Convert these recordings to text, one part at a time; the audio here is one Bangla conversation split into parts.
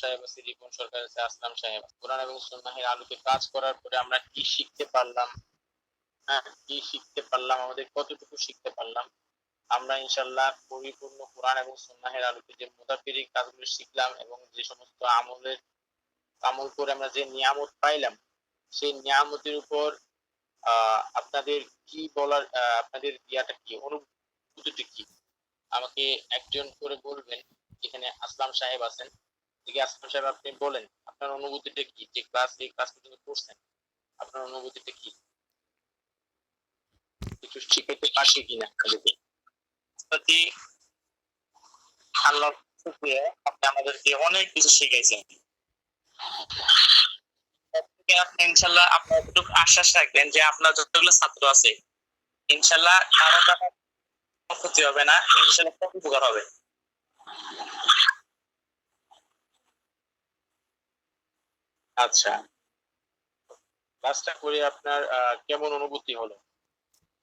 সাহেব আছে, রিপন সরকার আছে, আসলাম সাহেব। কোরআন এবং সুন্নাহের আলোকে কাজ করার পরে আমরা কি শিখতে পারলাম, হ্যাঁ কি শিখতে পারলাম, আমাদের কতটুকু শিখতে পারলাম। আমরা ইনশাল্লাহ পরিপূর্ণ কোরআন এবং সুন্নাহের আলোকে যে মুতাফিরিক কাজগুলো শিখলাম এবং যে সমস্ত আমল করে আমরা যে নিয়ামত পাইলাম, সেই নিয়ামতের উপর আপনাদের কি বলার, আপনাদের ইয়াটা কি, অনুভূতিটা কি, আমাকে একজন করে বলবেন। এখানে আসলাম সাহেব আছেন, ঠিক আছে আসলাম সাহেব, আপনি বলেন আপনার অনুভূতিটা কি, যে এই ক্লাস পর্যন্ত করছেন, আপনার অনুভূতিটা কি, কিছু শিখাইতে পারছি কিনা আপনাদেরকে। আল্লাহ আপনি আমাদেরকে অনেক কিছু শিখাইছেন। আপনি ইনশাল্লাহ আপনার একটু আশ্বাস রাখবেন যে আপনার যতগুলো ছাত্র আছে ইনশাল্লাহ কারো টাকা ক্ষতি হবে না, ইনশাল্লাহ খুব উপকার হবে। আচ্ছা, ক্লাসটা করে আপনার কেমন অনুভূতি হলো,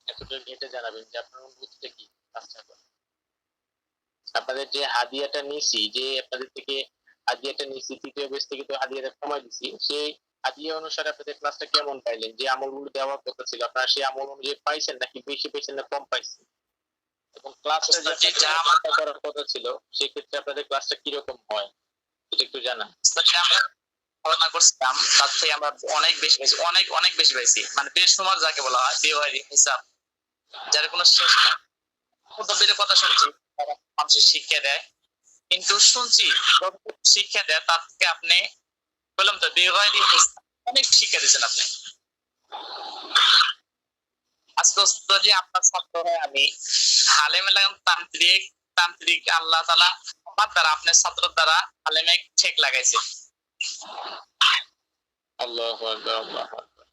এতটা ঘেটে জানাবেন যে আপনার অনুভূতিটা কি ক্লাসটা করে। আপনাদের যে হাদিয়াটা নিছি, যে আপনাদের থেকে হাদিয়াটা নিছি, তৃতীয় বেশ থেকে তো হাদিয়াটা কমাই দিছি, সেই হাদিয়া অনুসারে আপনাদের ক্লাসটা কেমন পাইলেন, যে আমলগুলো দেওয়ার কথা ছিল আপনারা সেই আমল অনুযায়ী পাইছেন নাকি বেশি পাইছেন না কম পাইছেন, এবং ক্লাসটা যে যা করার কথা ছিল সেক্ষেত্রে আপনাদের ক্লাসটা কিরকম হয় এটা একটু জানা। ধারণা করছিলাম তার থেকে আমরা অনেক বেশি পাইছি, অনেক অনেক বেশি পাইছি, মানে বেসুমার যাকে বলা হয়, বেওয়ারি হিসাব, যার কোনো শেষ নাই। মুতাব্বিরের কথা শুনছি তারা মানুষের শিক্ষা দেয়, কিন্তু শুনছি শিক্ষা দেয় তার থেকে আপনি বললাম তো বেওয়ারি অনেক শিক্ষা দিচ্ছেন আপনি। আজকে যদি আপনার ছাত্র হয় আমি, হালেমে লাগাম তান্ত্রিক, তান্ত্রিক আল্লাহ তাআলা আমার দ্বারা আপনার ছাত্র দ্বারা হালেমে ঠেক লাগাইছে। আল্লাহু আকবার, আল্লাহু আকবার।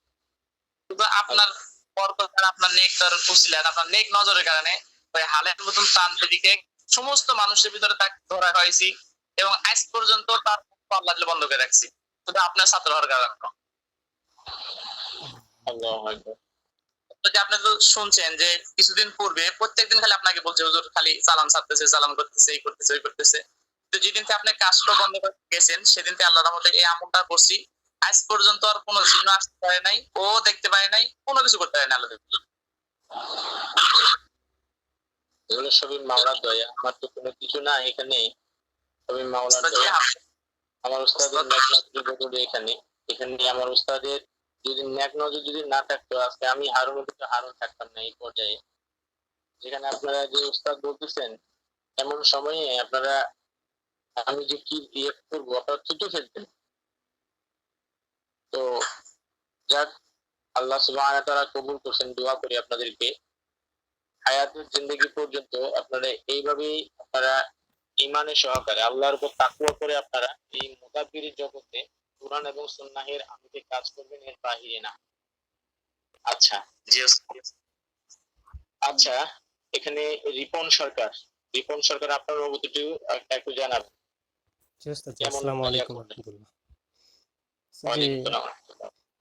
শুধু আপনার বরকত আর আপনার নেকর উসিলা, আপনার নেক নজরের কারণে ওই হালের মতন তান্ত্রিকে সমস্ত মানুষের ভিতরে তাকে ধরা হয়েছি এবং আজ পর্যন্ত তার আল্লাহ বন্ধ করে রাখছি, শুধু আপনার ছাত্র হওয়ার কারণে। আল্লাহু আকবার। আপনি তো শুনছেন যে কিছুদিন পূর্বে প্রত্যেকদিন খালি আপনাকে বলছে হুজুর খালি চালান ছাড়তেছে, চালান করতেছে, এই করতেছে, ওই করতেছে। তো যেদিন আপনি কাজটা বন্ধ করে গেছেন সেদিন আল্লাহর রহমতে এই আমলটা করছি, আজ পর্যন্ত আর কোনো জিন আসতে পারে নাই, ও দেখতে পারে নাই, কোনো কিছু করতে পারে না আল্লাহ। এগুলো সবই মাওলার দয়া, আমার তো কোনো কিছু না এখানে, সবই মাওলার দয়া। আমার উস্তাদের নেক নজর এখানে, এখানে আমার উস্তাদের যদি নেক নজর যদি না থাকতো আজকে আমি হারুন থাকতাম না এই পর্যায়ে। যেখানে আপনারা যে উস্তাদ বলতেছেন এমন সময়ে আপনারা আমি যে কি ইয়ে করবো আপনারা ছুটে ফেলতেন। তো যাক, আল্লাহ সুবহানাহু ওয়া তাআলা কবুল করছেন, দোয়া করি আপনাদেরকে হায়াতের জিন্দেগি পর্যন্ত আপনারা এইভাবেই আপনারা ইমানের সহকারে আল্লাহর উপর তাকওয়া করে আপনারা এই মুতাব্বিরের জগতে কুরআন এবং সুন্নাহের আলোকে কাজ করবেন, এর বাহিরে না। আচ্ছা জি আচ্ছা, এখানে রিপন সরকার আপনার অনুভূতিটি একটু জানাবেন। আসসালামু আলাইকুম রাহমাতুল্লাহ।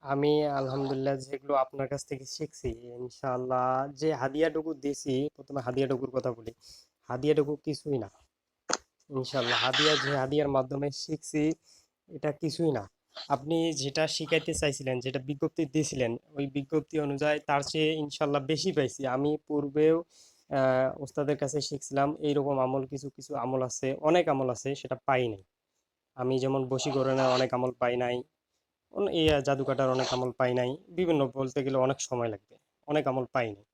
আমি আলহামদুলিল্লাহ যেগুলো আপনার কাছ থেকে শিখছি ইনশাআল্লাহ, যে হাদিয়াটুকু দিছি, প্রথমে হাদিয়াটুকুর কথা বলি। হাদিয়াটুকু কিছুই না ইনশাআল্লাহ। যে হাদিয়ার মাধ্যমে শিখছি এটা কিছুই না। আপনি যেটা শিখাইতে চাইছিলেন, যেটা বিজ্ঞপ্তি দিয়েছিলেন, ওই বিজ্ঞপ্তি অনুযায়ী তার চেয়ে ইনশাআল্লাহ বেশি পাইছি। আমি পূর্বেও ওস্তাদের কাছে শিখছিলাম, এইরকম আমল কিছু কিছু আমল আছে, অনেক আমল আছে, সেটা পাই নাই। আমি যেমন বশীকরণের অনেক আমল পাই নাই, এই জাদু কাটার অনেক আমল পাই নাই, বিভিন্ন বলতে গেলে অনেক সময় লাগবে, অনেক আমল পাই নাই।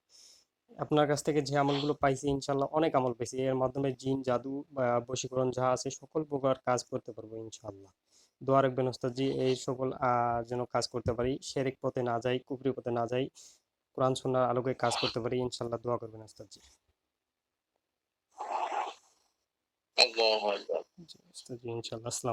আপনার কাছ থেকে যে আমলগুলো পাইছি ইনশাল্লাহ অনেক আমল পাইছি, এর মাধ্যমে জিন জাদু বা বশীকরণ যা আছে সকল প্রকার কাজ করতে পারবো ইনশাল্লাহ। দোয়া রাখবেন ওস্তাদজি, এই সকল যেন কাজ করতে পারি, শিরক পথে না যাই, কুফরি পথে না যাই, কোরআন সুন্নাহর আলোকে কাজ করতে পারি ইনশাল্লাহ। দোয়া করবেন ওস্তাদজি। জি ওস্তাদজি, ইনশাল্লাহ। আসসালাম।